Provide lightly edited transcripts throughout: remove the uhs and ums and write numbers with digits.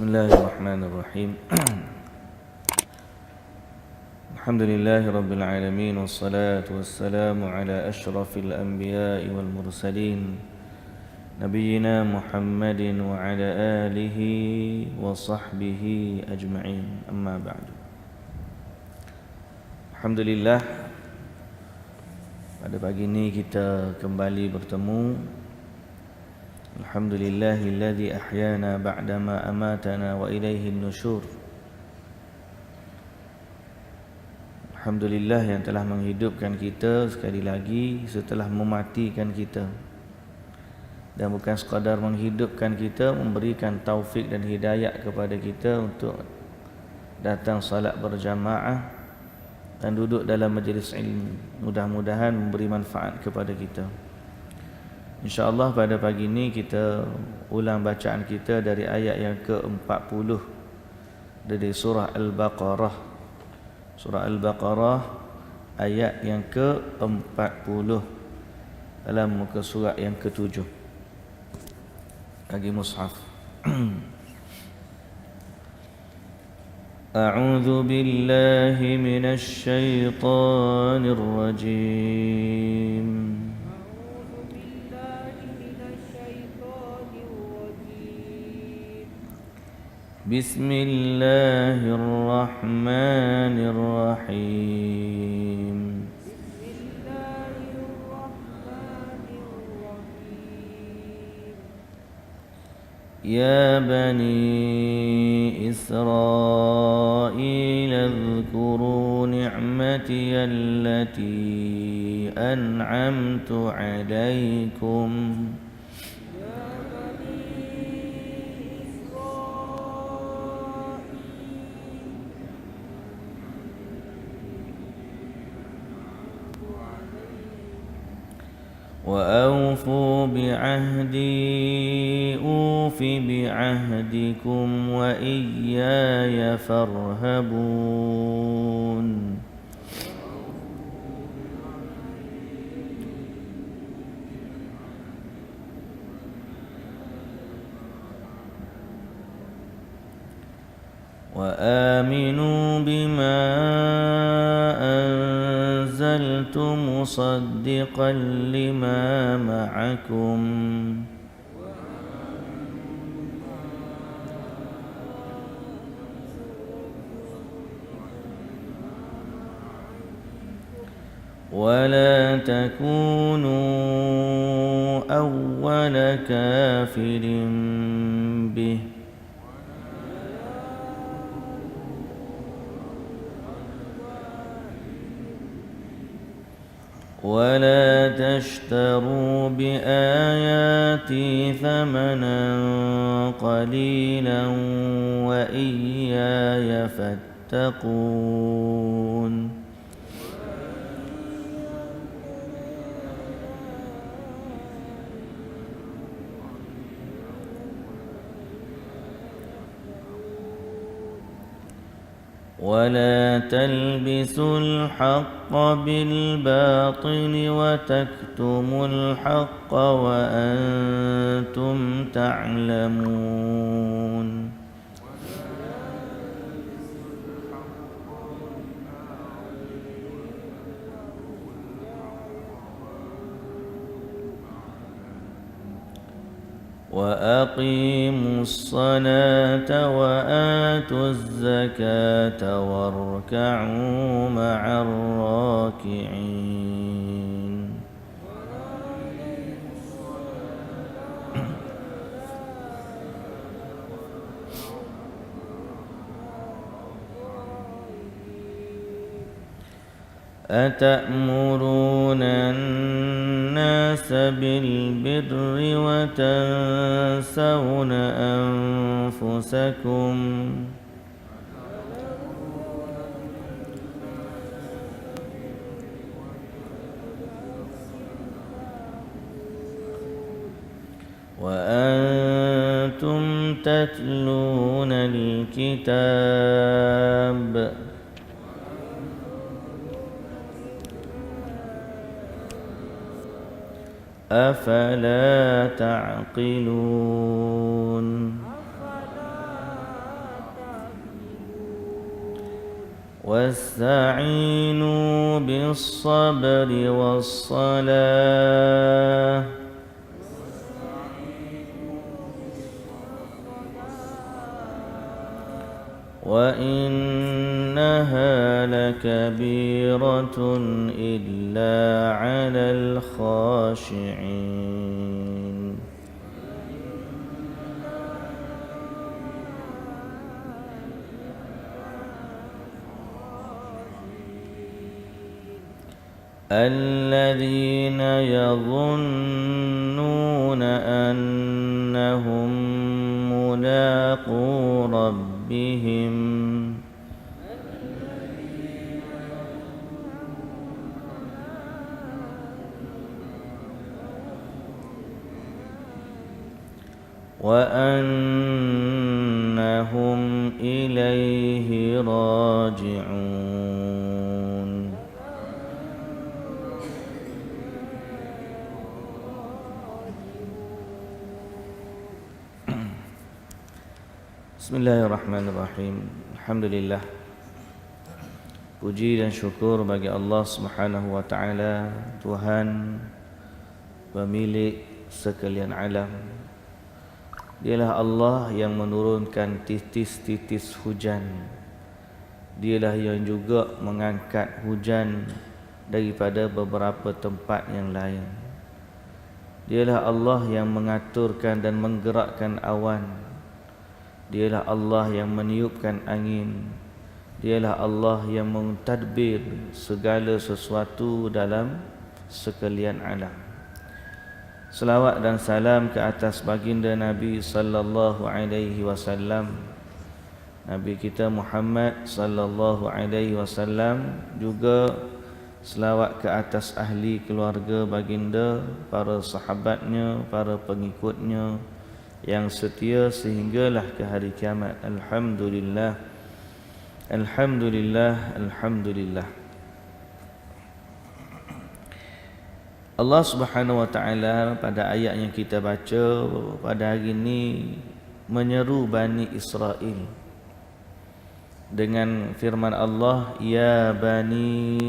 Bismillahirrahmanirrahim. Alhamdulillahi rabbil alamin, wassalatu wassalamu ala asyrafil anbiya'i wal mursalin, nabiyyina Muhammadin wa ala alihi wa sahbihi ajma'in. Amma ba'du. Alhamdulillah, pada pagi ini kita kembali bertemu. Alhamdulillahilladzi ahyana ba'dama amatana wa ilaihin nusyur. Alhamdulillah yang telah menghidupkan kita sekali lagi setelah mematikan kita. Dan bukan sekadar menghidupkan kita, memberikan taufik dan hidayah kepada kita untuk datang salat berjamaah dan duduk dalam majlis ilmu. Mudah-mudahan memberi manfaat kepada kita. InsyaAllah pada pagi ini kita ulang bacaan kita dari ayat yang ke-40 dari surah Al-Baqarah. Surah Al-Baqarah ayat yang ke-40 dalam muka surat yang ke-7 bagi mushaf. A'udzu billahi minasy syaithanir rajim. Bismillahirrahmanirrahim. Ya bani Israil adhkuru ni'mati allati an'amtu alaikum. وأوفوا بعهدي أوف بعهدكم وإياي فارهبون. وآمنوا بما أنزلت مصدقا لما معكم ولا تكونوا أول كافر به ولا تشتروا بآياتي ثمنا قليلا وإياي فاتقون. ولا تلبسوا الحق بالباطل وتكتموا الحق وأنتم تعلمون. وأقيموا الصلاة وآتوا الزكاة واركعوا مع الراكعين. أتأمرون الناس بالبر وتنسون أنفسكم وأنتم تتلون الكتاب أفلا تعقلون. واستعينوا بالصبر والصلاة وإنها لكبيرة إلا على الخاشعين الذين يظنون أنهم ملاقو ربهم وأنهم إليه راجعون. Bismillahirrahmanirrahim. Alhamdulillah. Puji dan syukur bagi Allah Subhanahu wa taala, Tuhan pemilik sekalian alam. Dialah Allah yang menurunkan titis-titis hujan. Dialah yang juga mengangkat hujan daripada beberapa tempat yang lain. Dialah Allah yang mengaturkan dan menggerakkan awan. Dialah Allah yang meniupkan angin. Dialah Allah yang mentadbir segala sesuatu dalam sekalian alam. Selawat dan salam ke atas baginda Nabi sallallahu alaihi wasallam, Nabi kita Muhammad sallallahu alaihi wasallam, juga selawat ke atas ahli keluarga baginda, para sahabatnya, para pengikutnya yang setia sehinggalah ke hari kiamat. Alhamdulillah, alhamdulillah, alhamdulillah. Allah Subhanahu wa taala pada ayat yang kita baca pada hari ini menyeru Bani Israel dengan firman Allah, ya Bani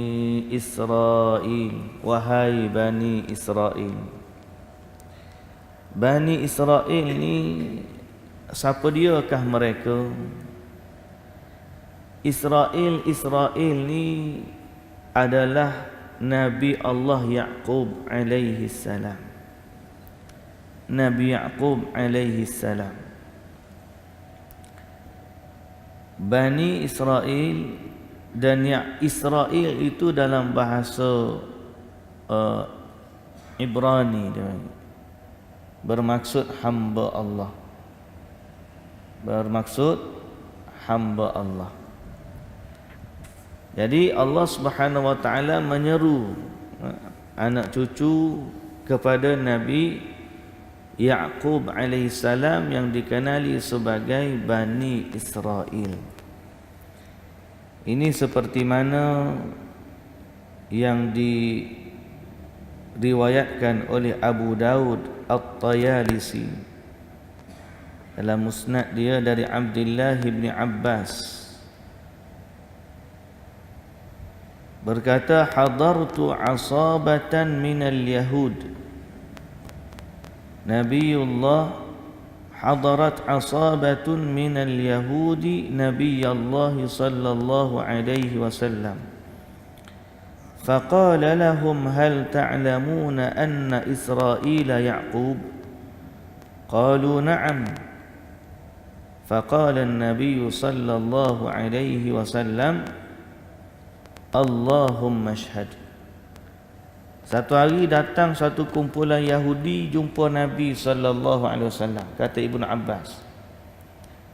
Israel, wahai Bani Israel. Bani Israel ni siapa diakah mereka? Israel ni adalah Nabi Allah Yaqub alaihi salam. Nabi Yaqub alaihi salam. Bani Israel, dan Israel itu dalam bahasa Ibrani dia bermaksud hamba Allah. Bermaksud hamba Allah. Jadi Allah Subhanahu wa taala menyeru anak cucu kepada Nabi Yaqub alaihi salam yang dikenali sebagai Bani Israel. Ini seperti mana yang diriwayatkan oleh Abu Daud At-Tayalisi dalam musnad dia dari Abdullah bin Abbas, berkata, hadartu asabatan minal yahud. Nabiullah hadarat asabatun minal yahudi Nabiyallah sallallahu alaihi wasallam. فقال لهم هل تعلمون أن إسرائيل يعقوب؟ قالوا نعم. فقال النبي صلى الله عليه وسلم Allahumma syhad. Satu hari datang satu kumpulan Yahudi jumpa Nabi sallallahu alaihi wasallam, kata Ibnu Abbas.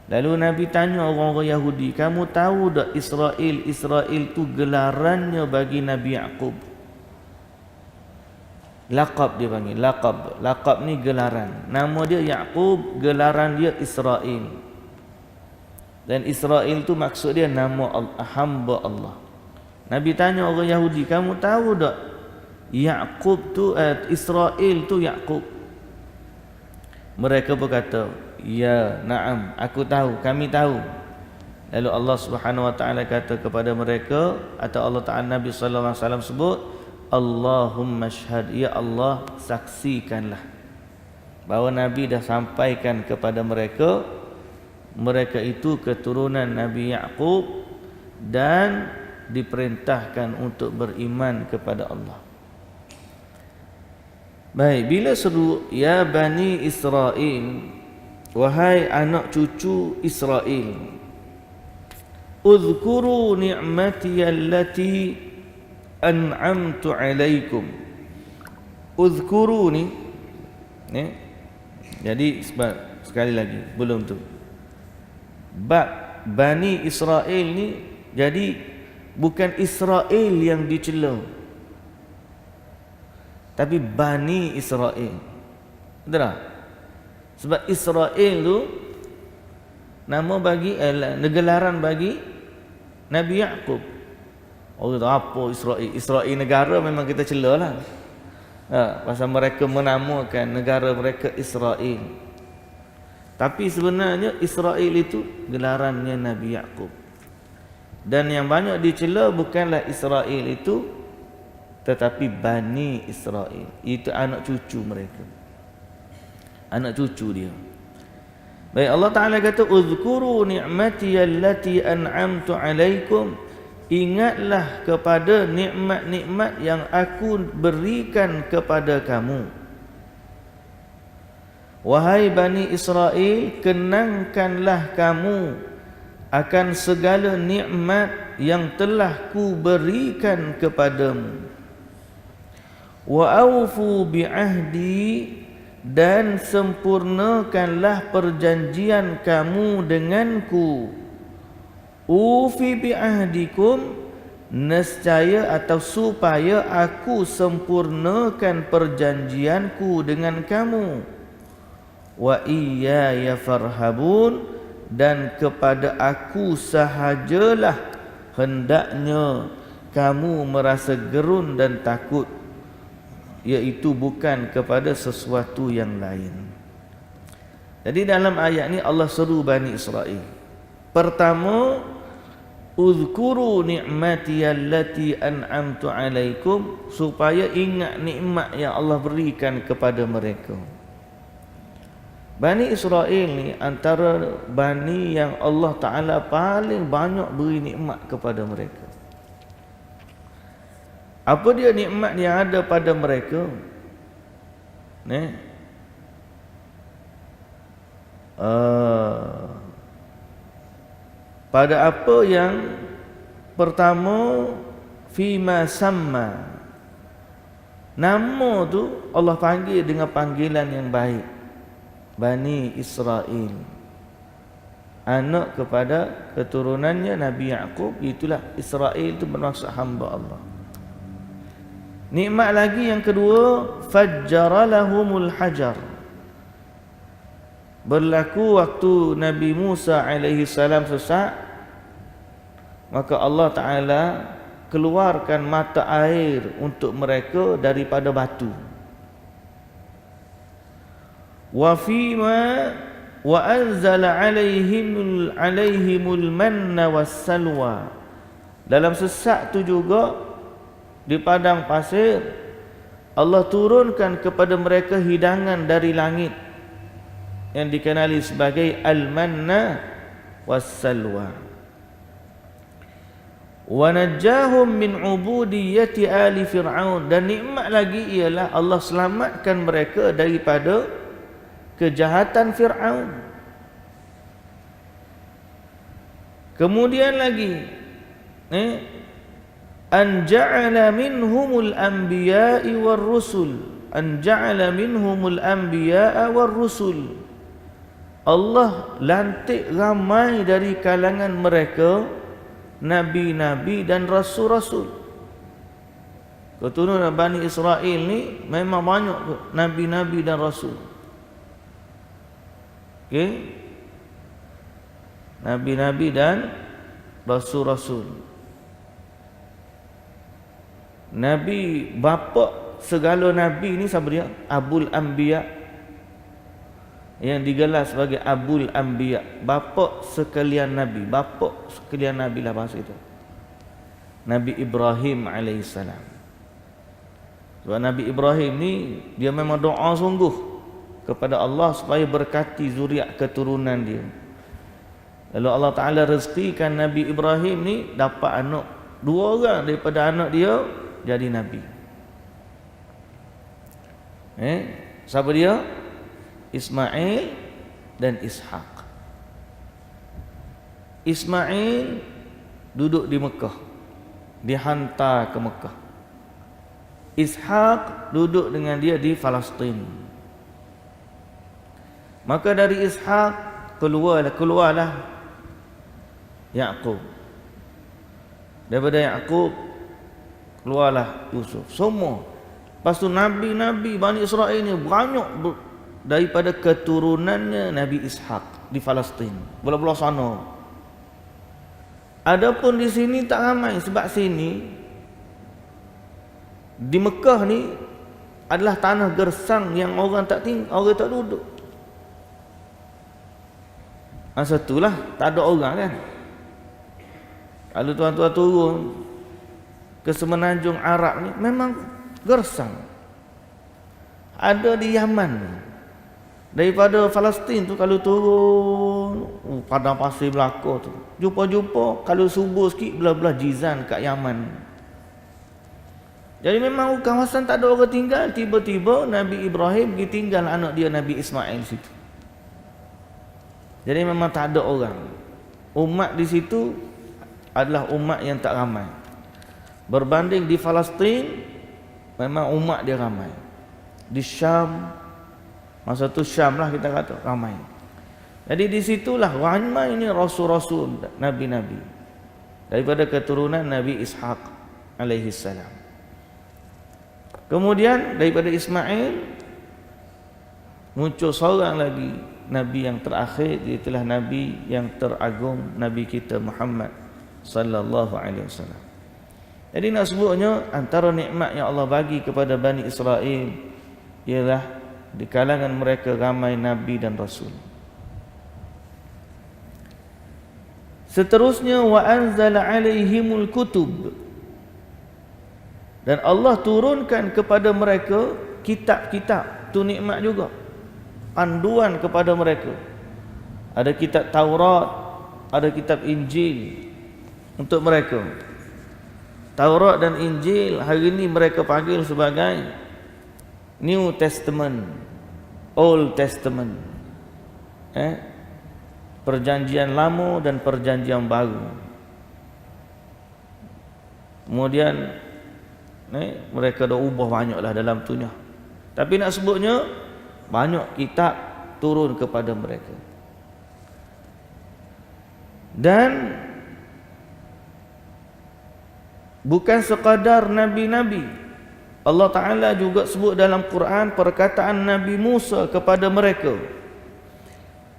Lalu Nabi tanya orang-orang Yahudi, kamu tahu tak Israel tu gelarannya bagi Nabi Yaqub? Laqab dia panggil, laqab ni gelaran. Nama dia Yaqub, gelaran dia Israel. Dan Israel tu maksud dia nama hamba Allah. Nabi tanya orang Yahudi, kamu tahu tak Yaqub tu Israel tu Yaqub? Mereka berkata, ya, na'am, aku tahu, kami tahu. Lalu Allah Subhanahu wa taala kata kepada mereka, atau Allah Taala Nabi sallallahu alaihi wasallam sebut, Allahumma syhad, ya Allah saksikanlah bahawa Nabi dah sampaikan kepada mereka, mereka itu keturunan Nabi Yaqub dan diperintahkan untuk beriman kepada Allah. Baik, bila seru ya Bani Israel, wahai anak cucu Israel, Uzkuru ni'mati allati an'amtu alaikum. Uzkuru ni jadi sekali lagi belum tu. Bani Israel ni, jadi bukan Israel yang dicela, tapi Bani Israel. Betul tak? Sebab Israel tu nama bagi negelaran bagi Nabi Yaqub. Oh, apa Israel? Israel negara memang kita celalah. Pasal mereka menamakan negara mereka Israel. Tapi sebenarnya Israel itu gelarannya Nabi Yaqub. Dan yang banyak dicela bukanlah Israel itu, tetapi Bani Israel. Itu anak cucu mereka, anak cucu dia. Baik, Allah Ta'ala kata, Uzkuru ni'mati allati an'amtu alaikum. Ingatlah kepada nikmat-nikmat yang aku berikan kepada kamu. Wahai Bani Israel, kenangkanlah kamu akan segala nikmat yang telah ku berikan kepadamu. Wa aufu bi'ahdi, dan sempurnakanlah perjanjian kamu denganku. Ufi bi'ahdikum, nescaya atau supaya aku sempurnakan perjanjianku dengan kamu. Wa iyaya farhabun, dan kepada aku sahajalah hendaknya kamu merasa gerun dan takut, iaitu bukan kepada sesuatu yang lain. Jadi dalam ayat ni Allah seru Bani Israel. Pertama, uzkuru ni'mati allati an'amtu alaikum, supaya ingat nikmat yang Allah berikan kepada mereka. Bani Israel ni antara bani yang Allah Ta'ala paling banyak beri nikmat kepada mereka. Apa dia nikmat yang ada pada mereka? Pada apa yang pertama, fima samma, nama tu Allah panggil dengan panggilan yang baik. Bani Israel, anak kepada keturunannya Nabi Yaqub. Itulah Israel itu bermaksud hamba Allah. Nikmat lagi yang kedua, fajjara lahumul hajar. Berlaku waktu Nabi Musa alaihi salam sesat, maka Allah Ta'ala keluarkan mata air untuk mereka daripada batu. Wa fima wa anzala alaihimul manna wassalwa. Dalam sesat tu juga, di padang pasir, Allah turunkan kepada mereka hidangan dari langit yang dikenali sebagai al-manna wassalwa. Wa najjahum min ubudiyyati ali fir'aun, dan nikmat lagi ialah Allah selamatkan mereka daripada kejahatan Fir'aun. Kemudian lagi, an ja'ala minhumul anbiya'i war rusul, an ja'ala minhumul anbiya'a war rusul. Allah lantik ramai dari kalangan mereka nabi-nabi dan rasul-rasul. Keturunan Bani Israel ni memang banyak nabi-nabi dan rasul. Okay? Nabi-nabi dan rasul-rasul. Nabi bapa segala nabi ni siapa dia? Abul Anbiya. yang digelar sebagai Abul Anbiya, bapa sekalian Nabi. Bapa sekalian Nabi lah bahasa itu. Nabi Ibrahim alaihissalam. Sebab Nabi Ibrahim ni dia memang doa sungguh kepada Allah supaya berkati zuriat keturunan dia. Lalu Allah Ta'ala rezekikan Nabi Ibrahim ni dapat anak 2 orang daripada anak dia jadi Nabi. Siapa dia? Ismail dan Ishaq. Ismail duduk di Mekah, dihantar ke Mekah. Ishaq duduk dengan dia di Palestin. Maka dari Ishaq keluarlah Yaqub. Daripada Yaqub keluarlah Yusuf. Semua. Lepas tu Nabi-Nabi Bani Israel ni banyak daripada keturunannya Nabi Ishaq di Palestin, belah-belah sana. Adapun di sini tak ramai, sebab sini di Mekah ni adalah tanah gersang yang orang tak duduk. Masa itulah tak ada orang kan. Kalau tuan-tuan turun ke semenanjung Arab ni memang gersang. Ada di Yaman. Daripada Palestin tu kalau turun padang pasir belaka tu, jumpa kalau subuh sikit belah-belah Jizan kat Yaman. Jadi memang kawasan tak ada orang tinggal. Tiba-tiba Nabi Ibrahim pergi tinggal anak dia Nabi Ismail situ. Jadi memang tak ada orang. Umat di situ adalah umat yang tak ramai. Berbanding di Palestin memang umat dia ramai. Di Syam, masa tu Syam lah kita kata ramai. Jadi di situlah ramai ini rasul-rasul, nabi-nabi daripada keturunan Nabi Ishaq alaihi salam. Kemudian daripada Ismail muncul seorang lagi nabi yang terakhir, itulah nabi yang teragung, nabi kita Muhammad sallallahu alaihi wasallam. Jadi nak sebutnya antara nikmat yang Allah bagi kepada Bani Israel ialah di kalangan mereka ramai nabi dan rasul. Seterusnya wa anzala alaihimul kutub, dan Allah turunkan kepada mereka kitab-kitab. Tu nikmat juga, panduan kepada mereka. Ada kitab Taurat, ada kitab Injil untuk mereka. Taurat dan Injil hari ini mereka panggil sebagai New Testament, Old Testament, perjanjian lama dan perjanjian baru. Kemudian mereka dah ubah banyaklah dalam tunya. Tapi nak sebutnya banyak kitab turun kepada mereka. Dan bukan sekadar nabi-nabi, Allah Ta'ala juga sebut dalam Quran perkataan Nabi Musa kepada mereka,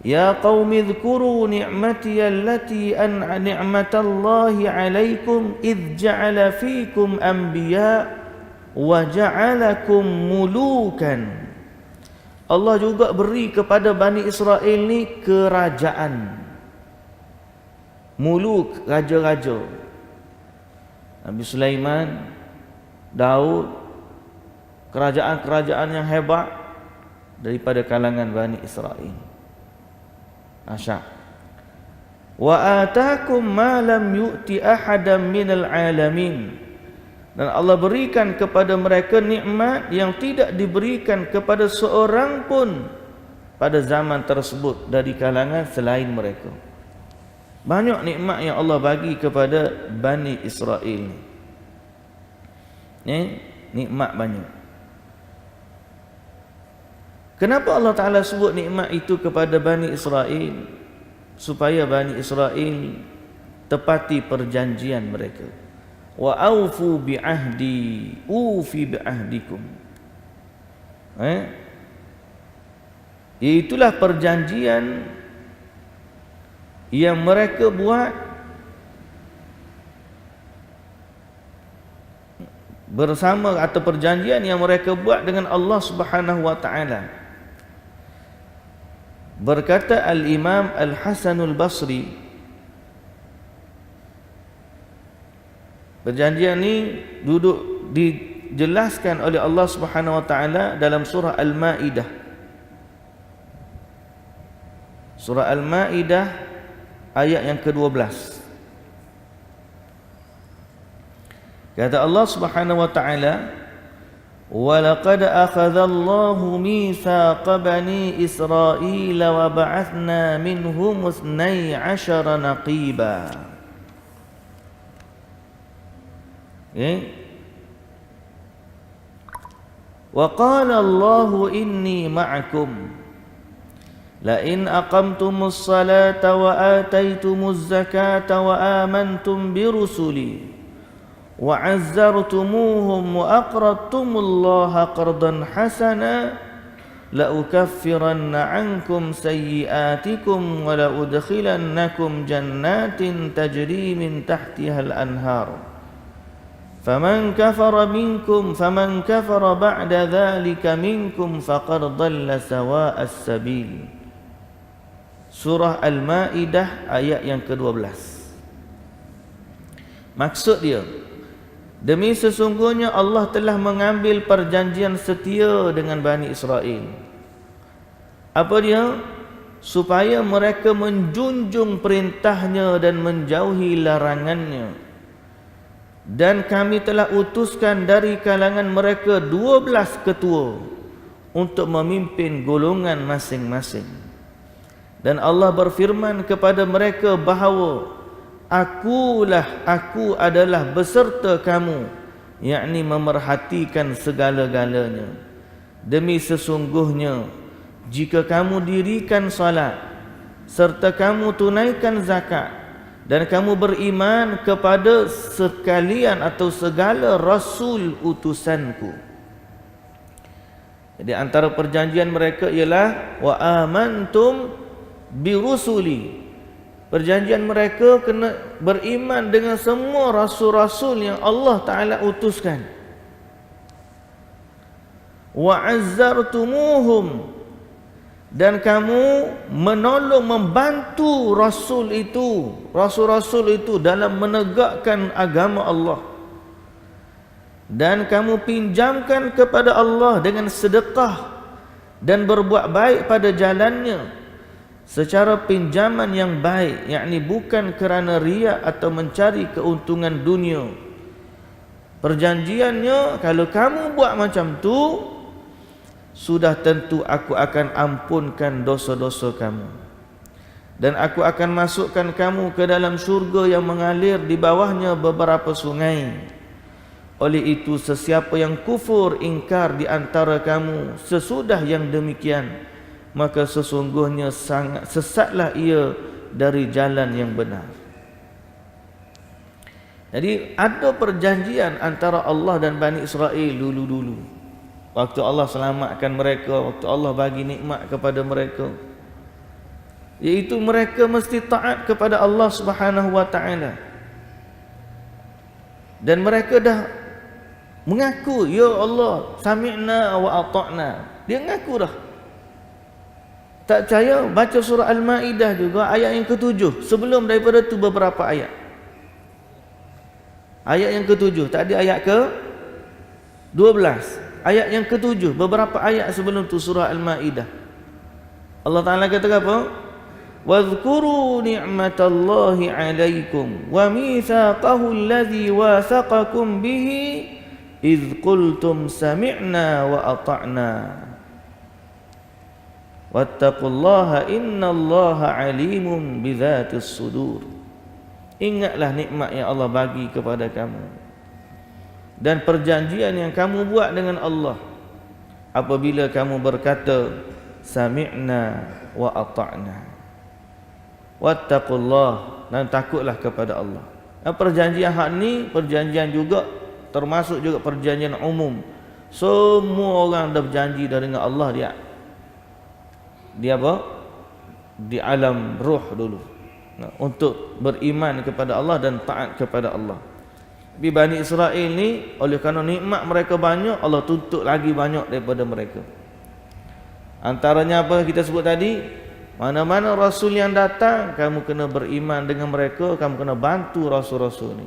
ya qaumi dhkuru ni'mati allati ni'matallahi alaikum idh ja'ala fikum anbiya wa ja'alakum mulukan. Allah juga beri kepada Bani Israel ni kerajaan, muluk, raja-raja. Nabi Sulaiman, Daud, kerajaan-kerajaan yang hebat daripada kalangan Bani Israel. Asya. Wa atakum ma lam yu'ti ahadan minal alamin. Dan Allah berikan kepada mereka nikmat yang tidak diberikan kepada seorang pun pada zaman tersebut dari kalangan selain mereka. Banyak nikmat yang Allah bagi kepada Bani Israel. Nikmat banyak. Kenapa Allah Ta'ala sebut nikmat itu kepada Bani Israel? Supaya Bani Israel tepati perjanjian mereka. Wa aufu bi'ahdi ufi bi'ahdikum. Itulah perjanjian yang mereka buat bersama, atau perjanjian yang mereka buat dengan Allah Subhanahu wa taala. Berkata Al-Imam Al-Hasanul Basri, perjanjian ni duduk dijelaskan oleh Allah Subhanahu wa taala dalam surah Al-Maidah. Surah Al-Maidah ayat yang ke-12. Kata Allah Subhanahu wa taala, وَلَقَدْ أَخَذَ اللَّهُ مِيثَاقَ بَنِي إِسْرَائِيلَ وَبَعَثْنَا مِنْهُمُ 12 نَقِيبًا. وَقَالَ اللَّهُ إِنِّي مَعَكُمْ لَئِنْ أَقَمْتُمُ الصَّلَاةَ وَآتَيْتُمُ الزَّكَاةَ وَآمَنْتُمْ بِرُسُلِي وَعَزَّرْتُمُوهُمْ وَأَقْرَضْتُمُ اللَّهَ قَرْضًا حَسَنًا لَأُكَفِّرَنَّ عَنْكُمْ سَيِّئَاتِكُمْ وَلَأُدْخِلَنَّكُمْ جَنَّاتٍ تَجْرِي مِنْ تَحْتِهَا الْأَنْهَارُ فَمَنْ كَفَرَ بَعْدَ ذَلِكَ مِنْكُمْ فَقَدْ ضَلَّ سَوَاءَ السَّبِيلِ. Surah Al-Maidah ayat yang ke-12. Maksud dia, demi sesungguhnya Allah telah mengambil perjanjian setia dengan Bani Israel. Apa dia? Supaya mereka menjunjung perintahnya dan menjauhi larangannya. Dan kami telah utuskan dari kalangan mereka 12 ketua untuk memimpin golongan masing-masing. Dan Allah berfirman kepada mereka bahawa Aku adalah beserta kamu, yakni memerhatikan segala-galanya. Demi sesungguhnya jika kamu dirikan salat serta kamu tunaikan zakat dan kamu beriman kepada sekalian atau segala rasul utusanku. Jadi antara perjanjian mereka ialah wa amantum birusuli. Perjanjian mereka kena beriman dengan semua rasul-rasul yang Allah Ta'ala utuskan. وَعَزَّرْتُمُوهُمْ, dan kamu menolong, membantu rasul-rasul itu dalam menegakkan agama Allah. Dan kamu pinjamkan kepada Allah dengan sedekah dan berbuat baik pada jalannya secara pinjaman yang baik, yakni bukan kerana riak atau mencari keuntungan dunia. Perjanjiannya, kalau kamu buat macam tu, sudah tentu aku akan ampunkan dosa-dosa kamu, dan aku akan masukkan kamu ke dalam syurga yang mengalir di bawahnya beberapa sungai. Oleh itu, sesiapa yang kufur ingkar di antara kamu sesudah yang demikian, maka sesungguhnya sangat sesatlah ia dari jalan yang benar. Jadi ada perjanjian antara Allah dan Bani Israel dulu-dulu. Waktu Allah selamatkan mereka, waktu Allah bagi nikmat kepada mereka, iaitu mereka mesti taat kepada Allah Subhanahu wa taala. Dan mereka dah mengaku, ya Allah, sami'na wa ata'na. Dia mengaku dah. Tak percaya, baca surah Al-Maidah juga ayat yang ke-7. Sebelum daripada tu beberapa ayat. Ayat yang ke-7, tadi ayat ke-12. Ayat yang ke-7, beberapa ayat sebelum tu surah Al-Maidah. Allah Ta'ala kata apa? وَاذْكُرُوا نِعْمَةَ اللَّهِ عَلَيْكُمْ وَمِيثَاقَهُ الَّذِي وَاثَقَكُمْ بِهِ إِذْ قُلْتُمْ سَمِعْنَا وَأَطَعْنَا وَاتَّقُوا اللَّهَ إِنَّ اللَّهَ عَلِيمٌ بِذَاتِ الصُّدُورِ. Ingatlah nikmat yang Allah bagi kepada kamu dan perjanjian yang kamu buat dengan Allah apabila kamu berkata sami'na wa ata'na. Wattaqullah, dan takutlah kepada Allah. Dan perjanjian hak ni perjanjian juga, termasuk juga perjanjian umum. Semua orang dah berjanji dah dengan Allah dia apa? Di alam ruh dulu, untuk beriman kepada Allah dan taat kepada Allah. Tapi Bani Israel ni, oleh kerana nikmat mereka banyak, Allah tuntut lagi banyak daripada mereka. Antaranya apa kita sebut tadi? Mana-mana Rasul yang datang, kamu kena beriman dengan mereka, kamu kena bantu Rasul-Rasul ni.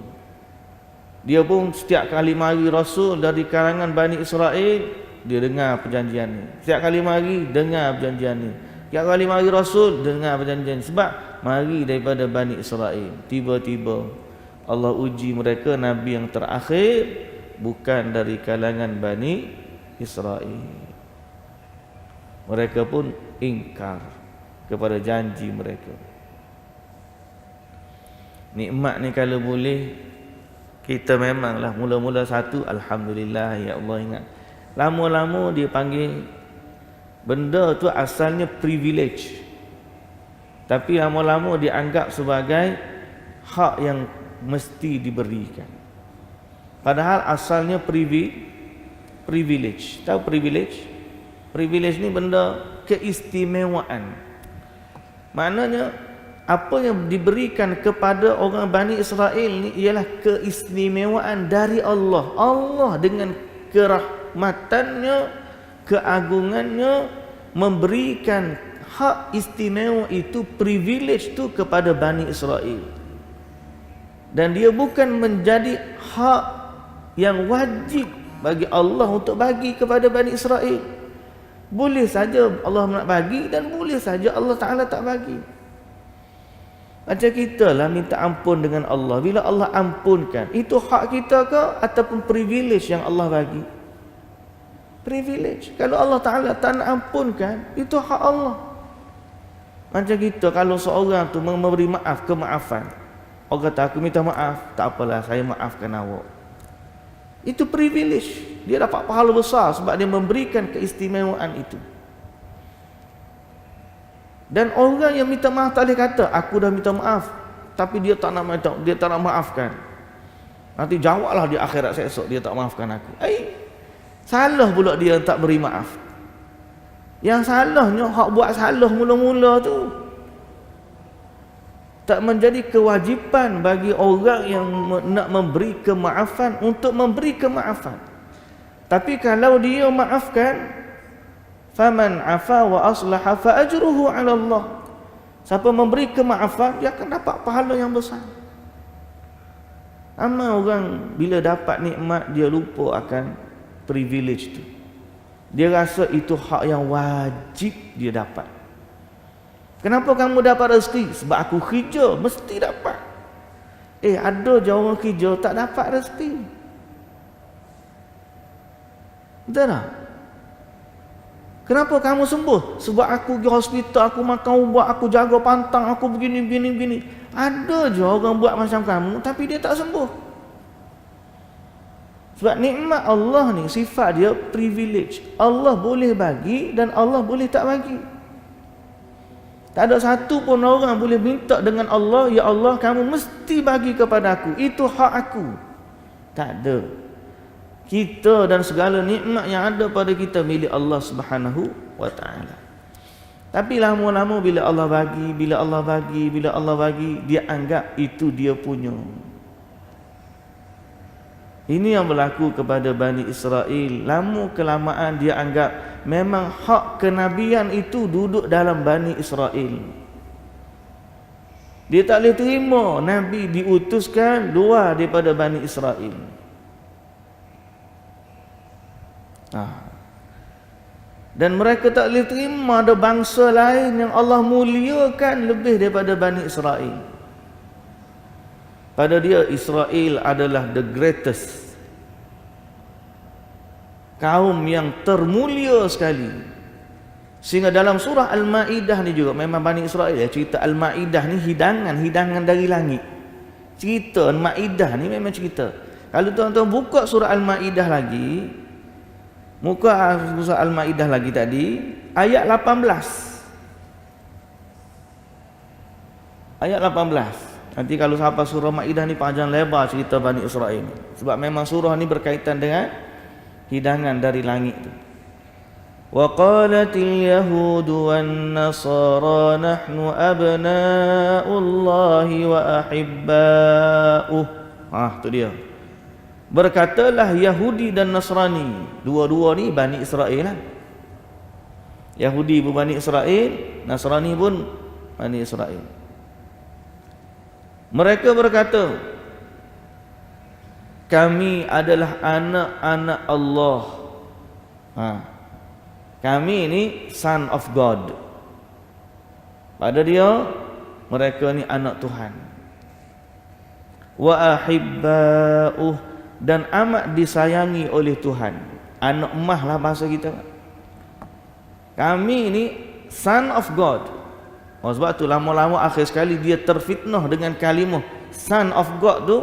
Dia pun setiap kali mari Rasul dari kalangan Bani Israel, dia dengar perjanjian ni. Setiap kali mari, dengar perjanjian ni. Setiap kali mari Rasul, dengar perjanjian ni. Sebab mari daripada Bani Israel. Tiba-tiba Allah uji mereka, Nabi yang terakhir bukan dari kalangan Bani Israel. Mereka pun ingkar kepada janji mereka. Nikmat ni kalau boleh, kita memanglah mula-mula satu, alhamdulillah ya Allah, ingat. Lama-lama dia panggil benda tu asalnya privilege, tapi lama-lama dianggap sebagai hak yang mesti diberikan. Padahal asalnya privilege. Tahu privilege? Privilege ni benda keistimewaan. Maknanya apa yang diberikan kepada orang Bani Israel ni ialah keistimewaan dari Allah. Allah dengan kerahmatannya, keagungannya memberikan hak istimewa itu, privilege tu kepada Bani Israel. Dan dia bukan menjadi hak yang wajib bagi Allah untuk bagi kepada Bani Israel. Boleh saja Allah nak bagi dan boleh saja Allah Ta'ala tak bagi. Macam kita lah minta ampun dengan Allah. Bila Allah ampunkan, itu hak kita ke ataupun privilege yang Allah bagi? Privilege. Kalau Allah Ta'ala tak nak ampunkan, itu hak Allah. Macam kita kalau seorang tu memberi maaf, kemaafan, orang kata aku minta maaf, tak apalah saya maafkan awak, itu privilege. Dia dapat pahala besar sebab dia memberikan keistimewaan itu. Dan orang yang minta maaf tak boleh kata aku dah minta maaf, tapi dia tak nak maafkan. Nanti jawablah di akhirat esok dia tak maafkan aku. Salah pula dia tak beri maaf. Yang salahnya hak buat salah mula-mula tu. Tak menjadi kewajipan bagi orang yang nak memberi kemaafan untuk memberi kemaafan. Tapi kalau dia maafkan, faman afa wa aslaha fa ajruhu 'ala Allah. Siapa memberi kemaafan, dia akan dapat pahala yang besar. Ama orang bila dapat nikmat, dia lupa akan privilege tu. Dia rasa itu hak yang wajib dia dapat. Kenapa kamu dapat rezeki? Sebab aku kerja, mesti dapat. Ada je orang kerja tak dapat rezeki. Betul tak? Kenapa kamu sembuh? Sebab aku pergi hospital, aku makan ubat, aku jaga pantang, aku begini. Ada je orang buat macam kamu, tapi dia tak sembuh. Sebab nikmat Allah ni, sifat dia privilege. Allah boleh bagi dan Allah boleh tak bagi. Tak ada satu pun orang boleh minta dengan Allah, ya Allah kamu mesti bagi kepada aku, itu hak aku. Tak ada. Kita dan segala nikmat yang ada pada kita milik Allah Subhanahu wa taala. Tapi lama-lama bila Allah bagi, dia anggap itu dia punya. Ini yang berlaku kepada Bani Israel. Lama kelamaan dia anggap memang hak kenabian itu duduk dalam Bani Israel. Dia tak boleh terima Nabi diutuskan luar daripada Bani Israel. Dan mereka tak boleh terima ada bangsa lain yang Allah muliakan lebih daripada Bani Israel. Pada dia Israel adalah the greatest, kaum yang termulia sekali. Sehingga dalam surah Al-Ma'idah ni juga, memang Bani Israel ya, cerita Al-Ma'idah ni hidangan dari langit. Cerita Al-Ma'idah ni memang cerita. Kalau tuan-tuan buka surah Al-Ma'idah lagi, muka surah Al-Ma'idah lagi tadi, ayat 18. Ayat 18. Nanti kalau sampai surah Ma'idah ni panjang lebar cerita Bani Israel ni. Sebab memang surah ni berkaitan dengan hidangan dari langit tu. Wa qalatil yahudu wan nasara nahnu abna'ullahi wa ahibba'uh. Tu dia. Berkatalah Yahudi dan Nasrani, dua-dua ni Bani Israel lah. Yahudi pun Bani Israel, Nasrani pun Bani Israel. Mereka berkata, kami adalah anak-anak Allah. Kami ini son of God. Pada dia, mereka ni anak Tuhan. Wa ahibba'uh, dan amat disayangi oleh Tuhan. Anak emah lah bahasa kita. Kami ini son of God. Sebab tu lama-lama akhir sekali dia terfitnah dengan kalimah son of God tu.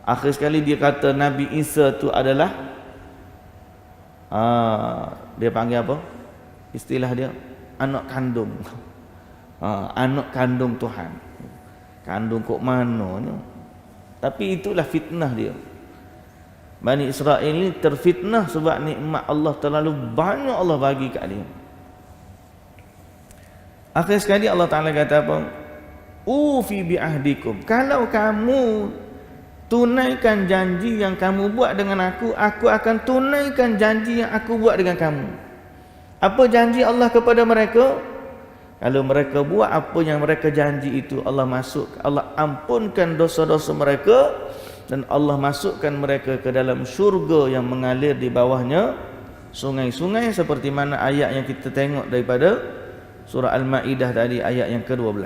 Akhir sekali dia kata Nabi Isa tu adalah dia panggil apa? Istilah dia anak kandung. Anak kandung Tuhan. Kandung kok mananya? Tapi itulah fitnah dia. Bani Israel ini terfitnah sebab nikmat Allah terlalu banyak Allah bagi kat dia. Akhir sekali Allah Ta'ala kata apa? Ufi bi'ahdikum. Kalau kamu tunaikan janji yang kamu buat dengan aku akan tunaikan janji yang aku buat dengan kamu. Apa janji Allah kepada mereka? Kalau mereka buat apa yang mereka janji itu, Allah ampunkan dosa-dosa mereka dan Allah masukkan mereka ke dalam syurga yang mengalir di bawahnya sungai-sungai, seperti mana ayat yang kita tengok daripada surah Al-Ma'idah tadi, ayat yang ke-12.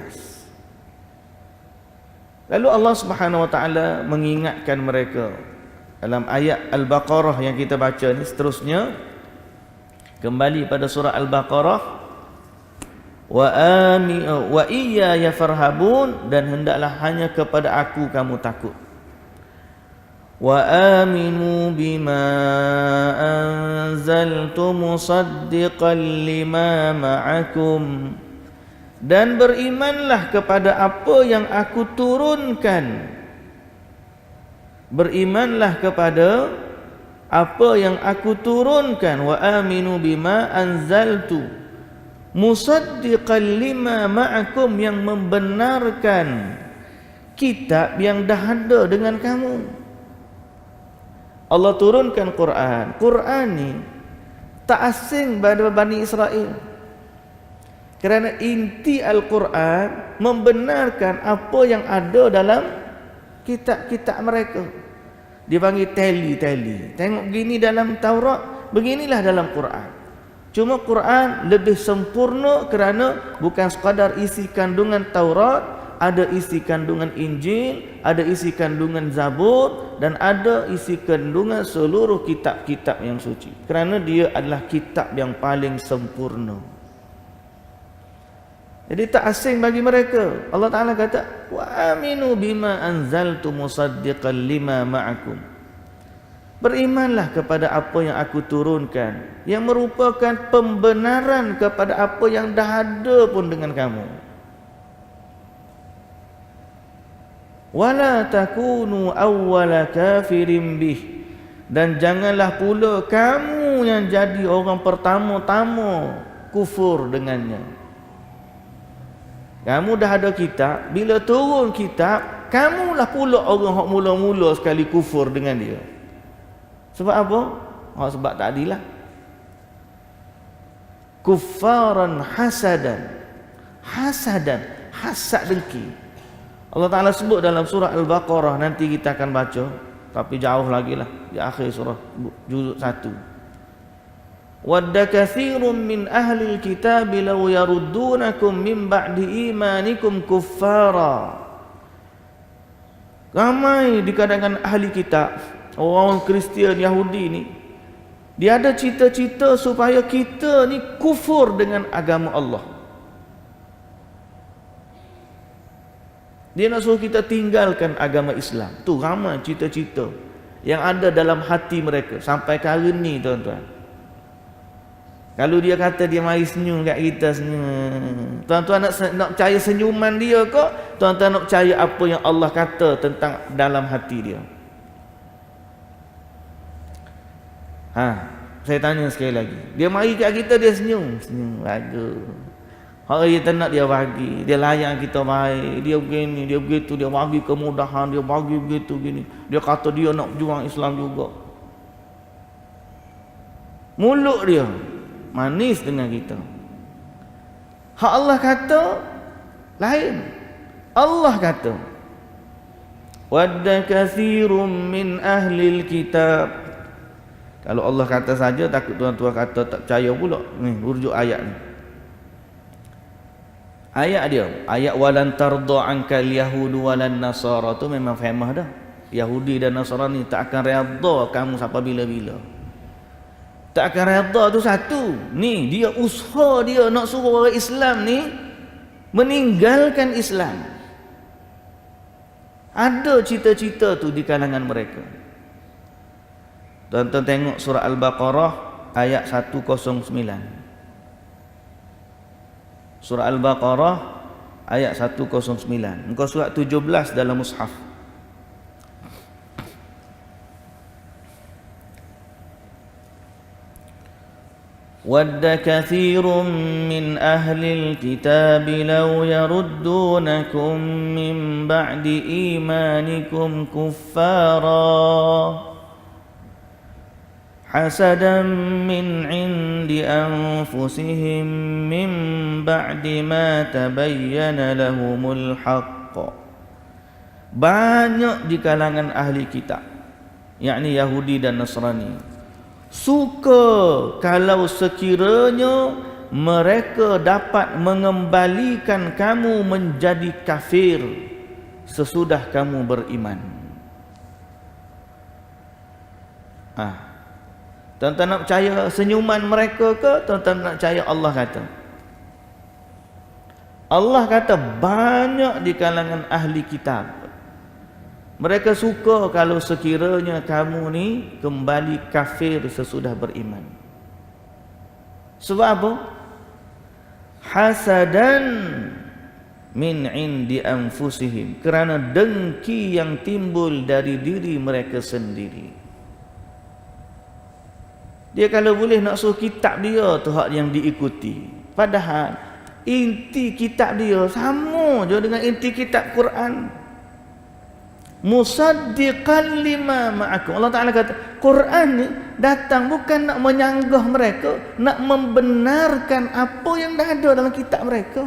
Lalu Allah Subhanahu wa taala mengingatkan mereka dalam ayat Al-Baqarah yang kita baca ni seterusnya. Kembali pada surah Al-Baqarah, wa iyaya farhabun, dan hendaklah hanya kepada aku kamu takut. Wa aminu bima anzaltu musaddiqan lima ma'akum, dan berimanlah kepada apa yang aku turunkan. Berimanlah kepada apa yang aku turunkan. Wa aminu bima anzaltu musaddiqan lima ma'akum, yang membenarkan kitab yang dah ada dengan kamu. Allah turunkan Quran. Quran ni tak asing pada Bani Israel, kerana inti Al-Quran membenarkan apa yang ada dalam kitab-kitab mereka. Dia panggil tally. Tengok gini dalam Taurat, beginilah dalam Quran. Cuma Quran lebih sempurna kerana bukan sekadar isi kandungan Taurat, ada isi kandungan Injil, ada isi kandungan Zabur, dan ada isi kandungan seluruh kitab-kitab yang suci. Kerana dia adalah kitab yang paling sempurna. Jadi tak asing bagi mereka. Allah Ta'ala kata, wa aminu bima anzaltu musaddiqan lima ma'akum. Berimanlah kepada apa yang aku turunkan, yang merupakan pembenaran kepada apa yang dah ada pun dengan kamu. Wala takunu awwala kafirin bih, dan janganlah pula kamu yang jadi orang pertama-tama kufur dengannya. Kamu dah ada kitab, bila turun kitab, kamulah pula orang yang mula-mula sekali kufur dengan dia. Sebab apa? Sebab tak adilah. Kuffaran hasadan. Hasad dengki. Allah Ta'ala sebut dalam surah Al-Baqarah, nanti kita akan baca, tapi jauh lagi lah, di akhir surah juzuk 1. Wadda katsirun min ahlil kitab law yaruddunakum min ba'di imanikum kuffara. Ramai di kalangan ahli kitab, orang Kristian, Yahudi ni, dia ada cita-cita supaya kita ni kufur dengan agama Allah. Dia nak suruh kita tinggalkan agama Islam. Tu ramai cita-cita yang ada dalam hati mereka sampai hari ni, tuan-tuan. Kalau dia kata dia mari senyum kat kita, senyum, tuan-tuan nak percaya senyuman dia ke? Tuan-tuan nak percaya apa yang Allah kata tentang dalam hati dia? Saya tanya sekali lagi. Dia mari kat kita, dia senyum bagus. Hari kita nak dia bagi, dia layan kita baik, dia begini, dia begitu, dia bagi kemudahan, dia bagi begitu gini. Dia kata dia nak berjuang Islam juga. Mulut dia manis dengan kita. Hak Allah kata lain. Allah kata, wadda katsirun min ahlil kitab. Kalau Allah kata saja, takut tuan-tuan kata tak percaya pula. Ni rujuk ayat ni. Ayat dia, ayat walan tarda ankal yahudu walan nasara tu memang famous dah. Yahudi dan Nasrani tak akan redha kamu sampai bila-bila. Tak akan redha tu satu. Ni dia usaha dia nak suruh orang Islam ni meninggalkan Islam. Ada cita-cita tu di kalangan mereka. Tuan-tuan tengok surah Al-Baqarah ayat 109. Surah Al-Baqarah ayat 109. Muka surat 17 dalam mushaf. وَدَّ كَثِيرٌ مِّنْ أَهْلِ الْكِتَابِ لَوْ يَرُدُّونَكُمْ مِّنْ بَعْدِ إِيمَانِكُمْ كُفَّارًا حَسَدًا مِّنْ عِنْدِ أَنفُسِهِمْ مِّنْ بَعْدِ مَا تَبَيَّنَ لَهُمُ الْحَقُّ. Banyak di kalangan ahli kitab, yakni Yahudi dan Nasrani, suka kalau sekiranya mereka dapat mengembalikan kamu menjadi kafir sesudah kamu beriman. Tuan-tuan nak percaya senyuman mereka ke? Tuan-tuan nak percaya Allah kata? Allah kata banyak di kalangan ahli kitab, mereka suka kalau sekiranya kamu ni kembali kafir sesudah beriman. Sebab apa? Hasadan min indi anfusihim, kerana dengki yang timbul dari diri mereka sendiri. Dia kalau boleh nak suruh kitab dia tu hak yang diikuti, padahal inti kitab dia sama je dengan inti kitab Quran. Musaddiqan lima ma'akum. Allah Ta'ala kata Quran ni datang bukan nak menyanggah mereka, nak membenarkan apa yang dah ada dalam kitab mereka.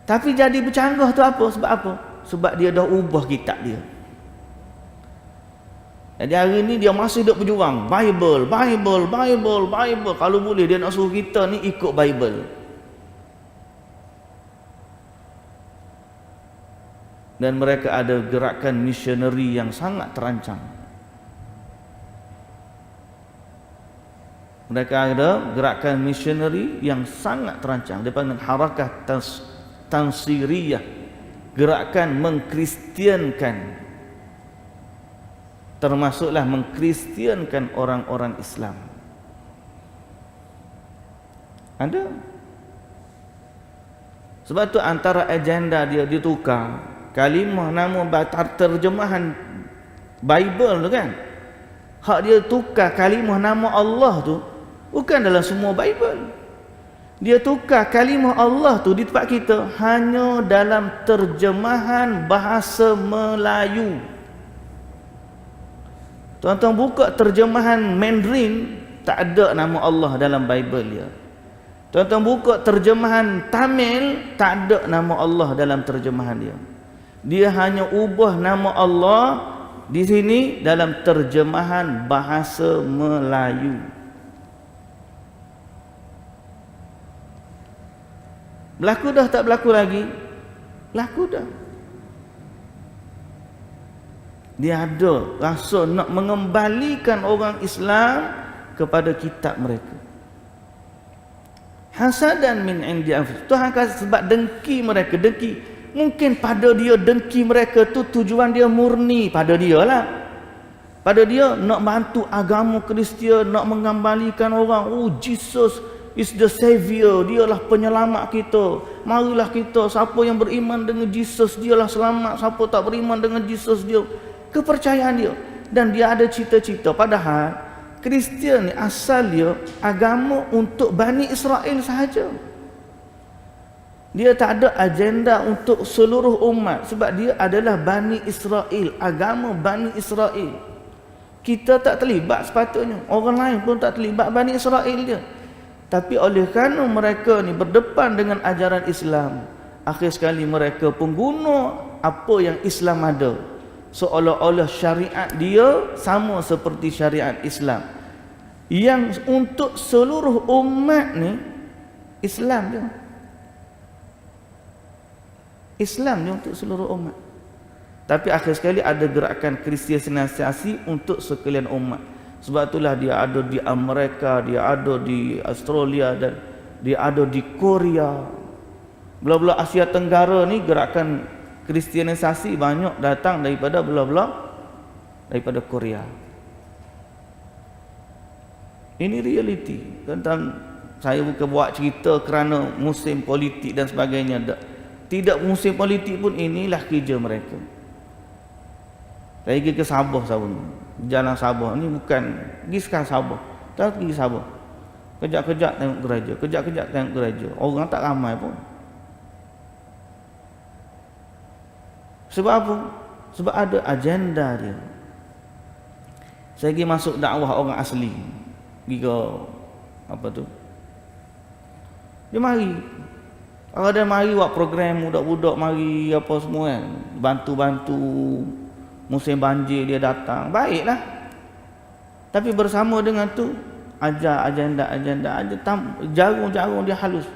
Tapi jadi bercanggah tu apa? Sebab apa? Sebab dia dah ubah kitab dia. Jadi hari ni dia masih duk berjuang Bible. Kalau boleh dia nak suruh kita ni ikut Bible. Dan mereka ada gerakan misioneri yang sangat terancang. Mereka ada gerakan misioneri yang sangat terancang. Dia panggil harakah tansiriyah, gerakan mengkristiankan, termasuklah mengkristiankan orang-orang Islam. Ada. Sebab tu antara agenda dia ditukar kalimah nama terjemahan Bible tu kan, hak dia tukar kalimah nama Allah tu bukan dalam semua Bible. Dia tukar kalimah Allah tu di tempat kita hanya dalam terjemahan bahasa Melayu. Tuan-tuan buka terjemahan Mandarin, tak ada nama Allah dalam Bible dia. Tuan-tuan buka terjemahan Tamil, tak ada nama Allah dalam terjemahan dia. Dia hanya ubah nama Allah di sini dalam terjemahan bahasa Melayu. Berlaku dah tak berlaku lagi? Berlaku dah. Dia ada rasa nak mengembalikan orang Islam kepada kitab mereka. Hasadan min indi anfusihim. Tuhan kata sebab dengki mereka, dengki. Mungkin pada dia dengki mereka tu tujuan dia murni pada dia lah. Pada dia nak bantu agama Kristian, nak mengembalikan orang. Oh, Jesus is the Savior, dialah penyelamat kita. Marilah kita, siapa yang beriman dengan Jesus dialah selamat, siapa tak beriman dengan Jesus dia. Kepercayaan dia. Dan dia ada cita-cita. Padahal Kristian ni asal dia agama untuk Bani Israel sahaja. Dia tak ada agenda untuk seluruh umat, sebab dia adalah Bani Israel, agama Bani Israel. Kita tak terlibat sepatutnya. Orang lain pun tak terlibat, Bani Israel dia. Tapi oleh kerana mereka ni berdepan dengan ajaran Islam, akhir sekali mereka pun guna apa yang Islam ada, seolah-olah syariat dia sama seperti syariat Islam, yang untuk seluruh umat ni Islam dia. Islam dia untuk seluruh umat. Tapi akhir sekali ada gerakan kristianisasi untuk sekalian umat. Sebab itulah dia ada di Amerika, dia ada di Australia, dan dia ada di Korea. Belah-belah Asia Tenggara ni gerakan kristianisasi banyak datang daripada belah-belah daripada Korea. Ini realiti. Tentang saya bukan buat cerita kerana musim politik dan sebagainya. Tidak musim politik pun inilah kerja mereka. Saya pergi ke Sabah Jalan Sabah ni bukan pergi sekarang Sabah. Tak pergi Sabah. Kejap-kejap tengok gereja, kejap-kejap tengok gereja. Orang tak ramai pun. Sebab apa? Sebab ada agenda dia. Saya pergi masuk dakwah orang asli. Pergi ke apa tu? Dia mari. Ada mari buat program budak-budak mari apa semua kan. Bantu-bantu musim banjir dia datang. Baiklah. Tapi bersama dengan tu ajar agenda-agenda aja jarum-jarum dia halus.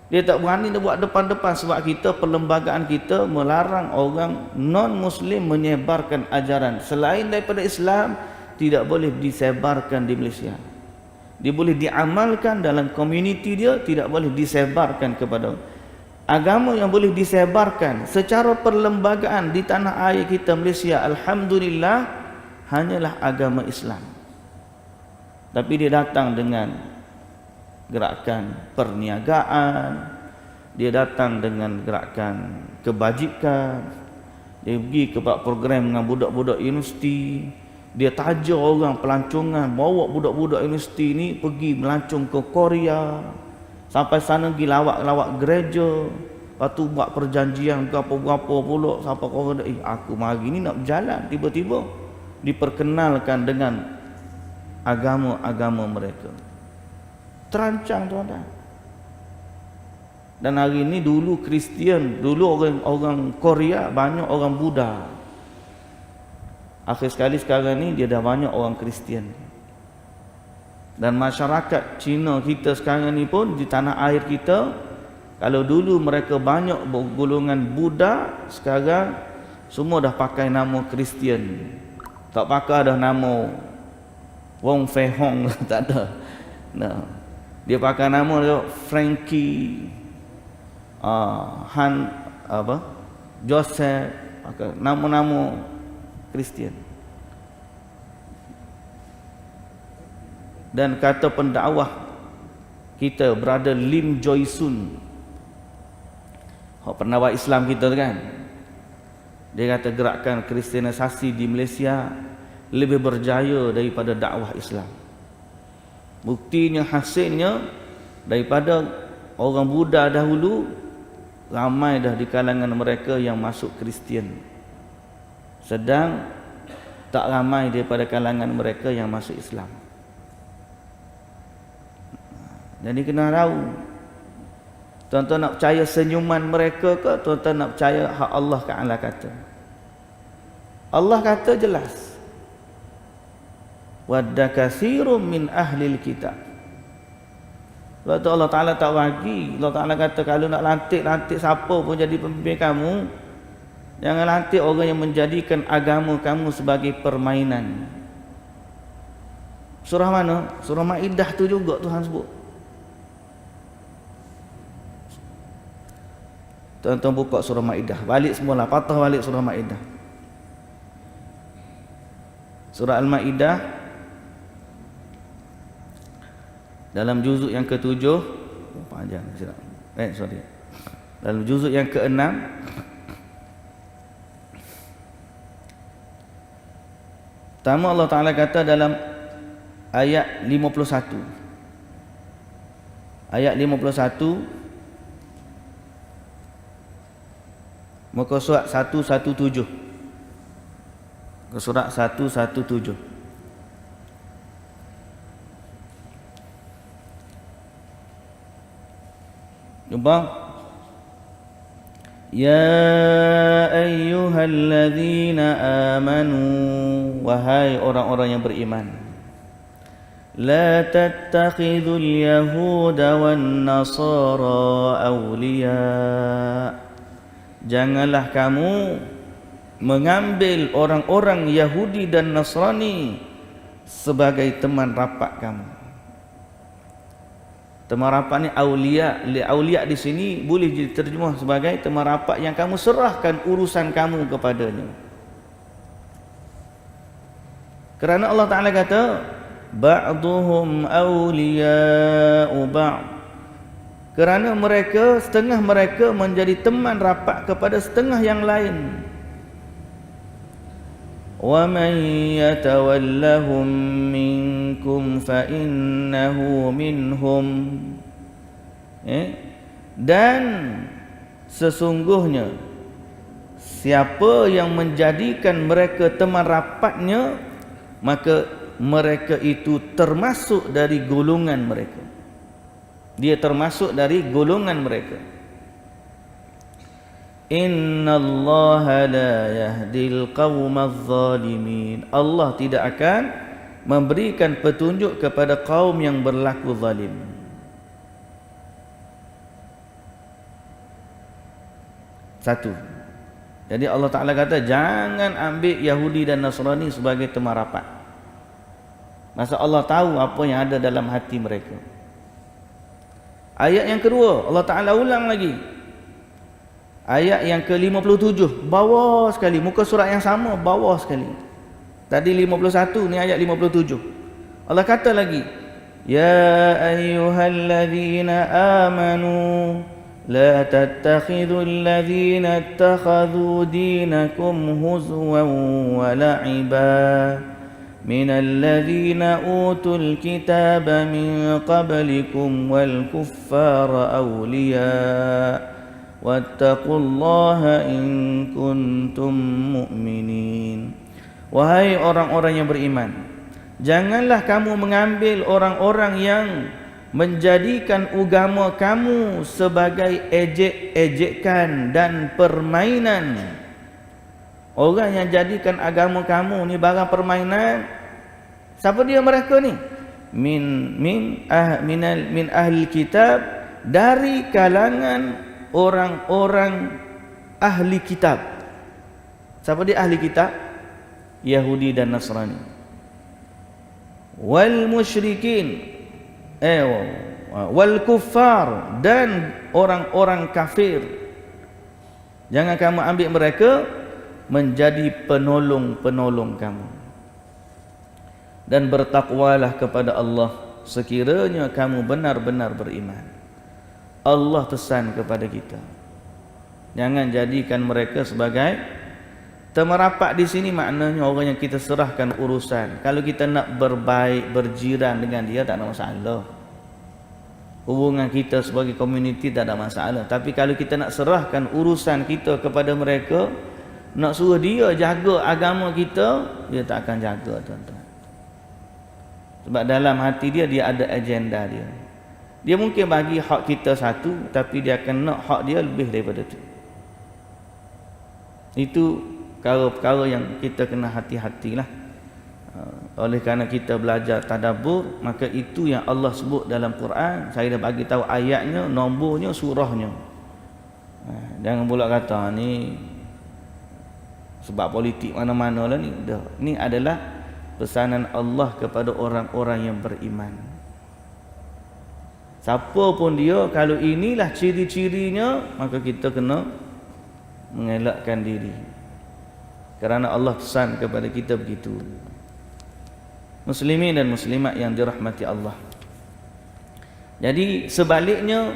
Dia tak berani dia buat depan-depan sebab kita perlembagaan kita melarang orang non-muslim menyebarkan ajaran selain daripada Islam, tidak boleh disebarkan di Malaysia. Dia boleh diamalkan dalam komuniti dia, tidak boleh disebarkan kepada agama yang boleh disebarkan secara perlembagaan di tanah air kita Malaysia. Alhamdulillah hanyalah agama Islam. Tapi dia datang dengan gerakan perniagaan, dia datang dengan gerakan kebajikan, dia pergi ke program dengan budak-budak universiti, dia tajar orang pelancongan, bawa budak-budak universiti ni pergi melancong ke Korea, sampai sana pergi lawak-lawak gereja, lepas tu buat perjanjian berapa-berapa pula, sampai orang aku mari ni nak berjalan, tiba-tiba diperkenalkan dengan agama-agama mereka. Terancang tuan-tuan. Dan hari ini dulu Kristian, dulu orang Korea, banyak orang Buddha. Akhir sekali sekarang ni dia dah banyak orang Kristian. Dan masyarakat Cina kita sekarang ni pun di tanah air kita, kalau dulu mereka banyak golongan Buddha, sekarang semua dah pakai nama Kristian. Tak pakai dah nama Wong Fei Hong tak ada. Nah, dia pakai nama dia Frankie Han apa? Joseph, pakai nama-nama Kristian. Dan kata pendakwah kita Brother Lim Joy Sun, pendakwah Islam kita kan, dia kata gerakan kristianisasi di Malaysia lebih berjaya daripada dakwah Islam. Buktinya, hasilnya, daripada orang Buddha dahulu, ramai dah di kalangan mereka yang masuk Kristian. Sedang tak ramai daripada kalangan mereka yang masuk Islam. Jadi kena tahu, tuan-tuan nak percaya senyuman mereka ke, tuan-tuan nak percaya hak Allah Ta'ala kata? Allah kata jelas, wadda katsirun min ahlil kitab. Sebab tu Allah Ta'ala tak bagi. Allah Ta'ala kata kalau nak lantik siapa pun jadi pemimpin kamu, jangan lantik orang yang menjadikan agama kamu sebagai permainan. Surah mana? Surah Maidah tu juga Tuhan sebut. Tuan-tuan buka surah Maidah, balik semula, patah balik surah Maidah. Surah Al-Maidah dalam juzuk yang ke-7, panjang silap. Sorry. Dalam juzuk yang ke-6 pertama Allah Ta'ala kata dalam ayat 51. Ayat 51 muka surat 117. Ke surat 117. Jumpa? Ya ayyuhalladzina amanu, wahai orang-orang yang beriman, la tattakhidul yahuda wan nasara awliya, janganlah kamu mengambil orang-orang Yahudi dan Nasrani sebagai teman rapat kamu. Teman rapat ni aulia. Aulia di sini boleh diterjemah sebagai teman rapat yang kamu serahkan urusan kamu kepadanya. Kerana Allah Ta'ala kata ba'duhum awliya'u ba'd, kerana mereka, setengah mereka menjadi teman rapat kepada setengah yang lain. وَمَنْ يَتَوَلَّهُمْ مِنْكُمْ فَإِنَّهُ مِنْهُمْ. Dan sesungguhnya siapa yang menjadikan mereka teman rapatnya, maka mereka itu termasuk dari golongan mereka. Dia termasuk dari golongan mereka. Innallaha la yahdil qaumadz zalimin. Allah tidak akan memberikan petunjuk kepada kaum yang berlaku zalim. Satu. Jadi Allah Ta'ala kata jangan ambil Yahudi dan Nasrani sebagai teman rapat. Masa Allah tahu apa yang ada dalam hati mereka. Ayat yang kedua Allah Ta'ala ulang lagi. Ayat yang ke-57, bawah sekali, muka surat yang sama, bawah sekali. Tadi 51, ni ayat 57. Allah kata lagi, ya ayyuhalladzina amanu la tattakhidul ladzina ittakhadhu dinakum huzwan wa la'iba minal ladzina utul kitaba min qablikum wal kuffara awliya wattaqullaha in kuntum mu'minin. Wahai orang-orang yang beriman, janganlah kamu mengambil orang-orang yang menjadikan agama kamu sebagai ejek-ejekan dan permainan. Orang yang jadikan agama kamu ni barang permainan, siapa dia mereka ni? Min ahli kitab, dari kalangan orang-orang ahli kitab. Siapa dia ahli kitab? Yahudi dan Nasrani. Wal musyrikin, wal kuffar, dan orang-orang kafir. Jangan kamu ambil mereka menjadi penolong-penolong kamu. Dan bertakwalah kepada Allah sekiranya kamu benar-benar beriman. Allah pesan kepada kita, jangan jadikan mereka sebagai teman rapat. Di sini maknanya orang yang kita serahkan urusan. Kalau kita nak berbaik, berjiran dengan dia, tak ada masalah. Hubungan kita sebagai komuniti tak ada masalah. Tapi kalau kita nak serahkan urusan kita kepada mereka, nak suruh dia jaga agama kita, dia tak akan jaga, tuan-tuan. Sebab dalam hati dia, dia ada agenda dia. Dia mungkin bagi hak kita satu, tapi dia akan nak hak dia lebih daripada itu. Itu perkara-perkara yang kita kena hati-hatilah. Oleh kerana kita belajar tadabbur, maka itu yang Allah sebut dalam Quran. Saya dah bagi tahu ayatnya, nombornya, surahnya. Jangan pula kata ni sebab politik mana-mana lah ni. Ini adalah pesanan Allah kepada orang-orang yang beriman. Siapa pun dia, kalau inilah ciri-cirinya, maka kita kena mengelakkan diri. Kerana Allah pesan kepada kita begitu. Muslimin dan muslimat yang dirahmati Allah. Jadi sebaliknya,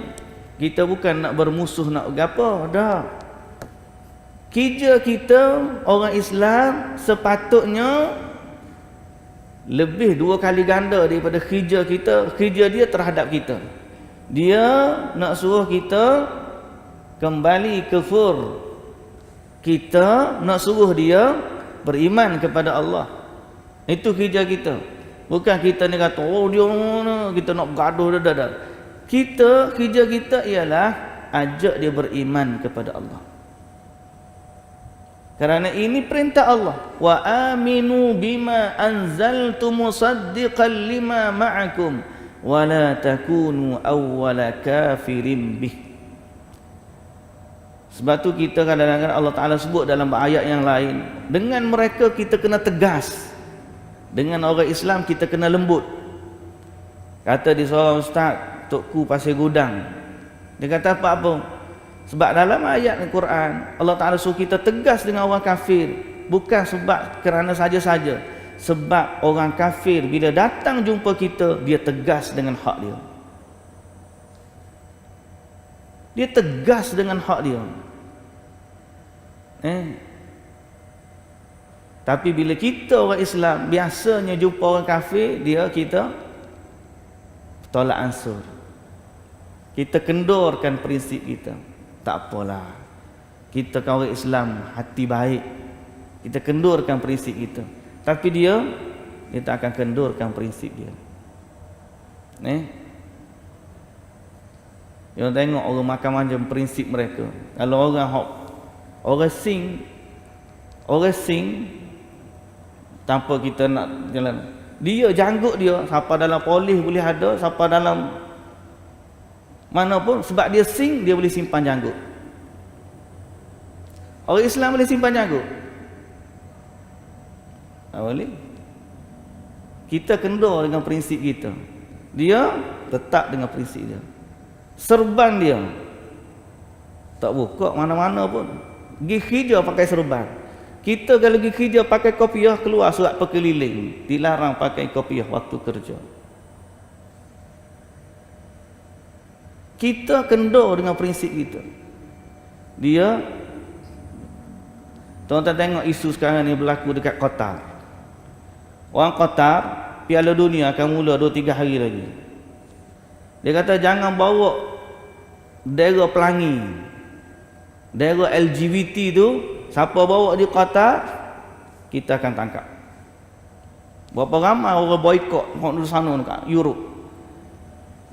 kita bukan nak bermusuh, nak apa, dah. Kerja kita orang Islam sepatutnya lebih 2 kali ganda daripada kerja kita, kerja dia terhadap kita. Dia nak suruh kita kembali kufur, kita nak suruh dia beriman kepada Allah. Itu kerja kita. Bukan kita ni kata, oh dia mana, kita nak bergaduh dah. kerja kita ialah ajak dia beriman kepada Allah. Kerana ini perintah Allah. Wa aminu bima anzaltu musaddiqan lima ma'akum wa la takunu awwala kafirin bih. Sebab tu kita kadang-kadang Allah Ta'ala sebut dalam ayat yang lain, dengan mereka kita kena tegas, dengan orang Islam kita kena lembut. Kata di seorang ustaz Tukku Pasir Gudang, dia kata apa? Sebab dalam ayat Al-Quran Allah Ta'ala suruh kita tegas dengan orang kafir, bukan sebab kerana saja-saja, sebab orang kafir bila datang jumpa kita, dia tegas dengan hak dia. Dia tegas dengan hak dia. Tapi bila kita orang Islam biasanya jumpa orang kafir, kita tolak ansur. Kita kendurkan prinsip kita. Tak apalah, kita kawan Islam hati baik, kita kendurkan prinsip kita. Tapi dia tak akan kendurkan prinsip dia. Yang tengok orang macam-macam prinsip mereka. Kalau orang sing tanpa kita nak jalan, dia janggut dia, siapa dalam polis boleh ada, siapa dalam mana pun, sebab dia sing, dia boleh simpan janggut. Orang Islam boleh simpan janggut? Tak boleh. Kita kendur dengan prinsip kita, dia tetap dengan prinsip dia. Serban dia tak buka mana-mana pun. Pergi kerja pakai serban. Kita kalau pergi kerja pakai kopiah, keluar surat perkeliling, dilarang pakai kopiah waktu kerja. Kita kendur dengan prinsip kita. Dia, tuan-tuan tengok isu sekarang ni berlaku dekat Qatar. Orang Qatar, Piala Dunia akan mula 2-3 hari lagi. Dia kata jangan bawa bendera pelangi, bendera LGBT tu, siapa bawa di Qatar, kita akan tangkap. Berapa ramai orang boikot di sana dekat Europe.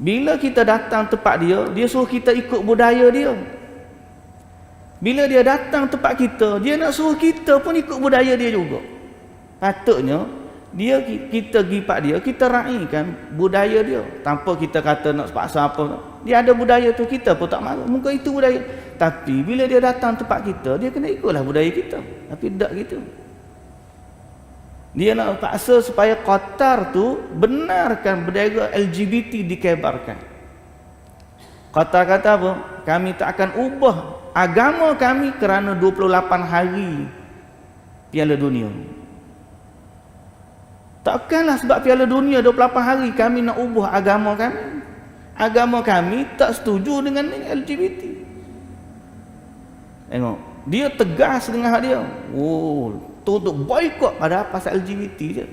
Bila kita datang tempat dia, dia suruh kita ikut budaya dia. Bila dia datang tempat kita, dia nak suruh kita pun ikut budaya dia juga. Patutnya kita pergi tempat dia, kita raikan budaya dia, tanpa kita kata nak paksa apa. Dia ada budaya tu, kita pun tak marah, mungkin itu budaya. Tapi bila dia datang tempat kita, dia kena ikutlah budaya kita. Tapi tak gitu. Dia nak paksa supaya Qatar tu benarkan bendera LGBT dikebarkan. Qatar kata apa? Kami tak akan ubah agama kami kerana 28 hari Piala Dunia. Takkanlah sebab Piala Dunia 28 hari kami nak ubah agama kami. Agama kami tak setuju dengan LGBT. Tengok, dia tegas dengan hak dia. Untuk boikot pada pasal LGBT je.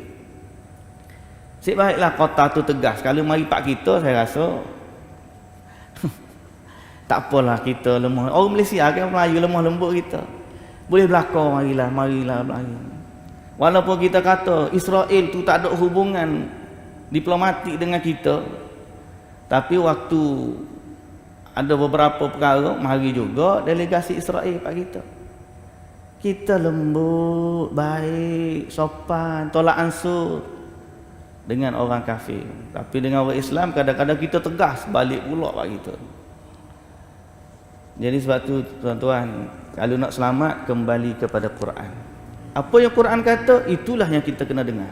Sik baiklah kota tu tegas. Kalau mari pak kita, saya rasa tak apalah kita lemah. Orang Malaysia kan Melayu lemah lembut kita. Boleh berlakon, marilah Melayu. Walaupun kita kata Israel tu tak ada hubungan diplomatik dengan kita, tapi waktu ada beberapa perkara, mari juga delegasi Israel pak kita. Kita lembut, baik, sopan, tolak ansur dengan orang kafir. Tapi dengan orang Islam kadang-kadang kita tegas balik pula pak kita. Jadi sebab tu tuan-tuan, kalau nak selamat kembali kepada Quran. Apa yang Quran kata, itulah yang kita kena dengar.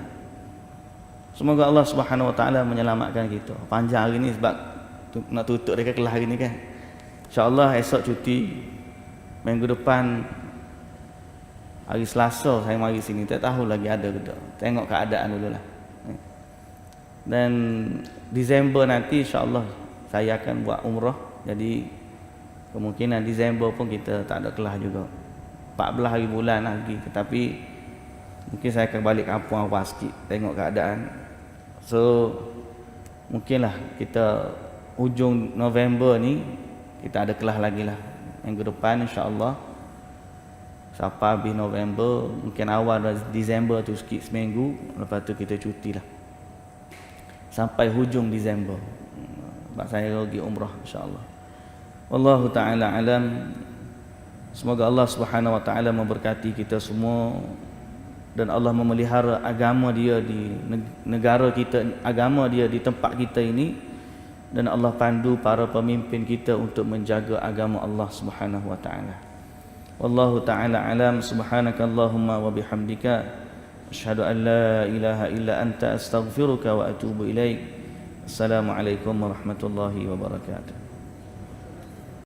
Semoga Allah Subhanahu Wa Taala menyelamatkan kita. Panjang hari ni sebab nak tutup dekat kelas hari ni kan. InsyaAllah esok cuti. Minggu depan hari Selasa saya mari sini, tak tahu lagi ada ke tak. Tengok keadaan dululah. Dan Disember nanti insya-Allah saya akan buat umrah. Jadi kemungkinan Disember pun kita tak ada kelas juga. 14 hari bulan lagi, tetapi mungkin saya akan balik kampung awal sikit tengok keadaan. So mungkinlah kita hujung November ni kita ada kelas lagi lah. Minggu depan insya-Allah. Sampai habis November, mungkin awal Disember tu sikit seminggu, lepas tu kita cuti lah sampai hujung Disember. sebab saya pergi umrah insya-Allah. Wallahu taala alam. Semoga Allah Subhanahu wa taala memberkati kita semua dan Allah memelihara agama Dia di negara kita, agama Dia di tempat kita ini, dan Allah pandu para pemimpin kita untuk menjaga agama Allah Subhanahu wa taala. Wallahu taala alam. Subhanakallahumma wa bihamdika asyhadu an la ilaha illa anta astaghfiruka wa atubu ilaik. Assalamualaikum warahmatullahi wabarakatuh.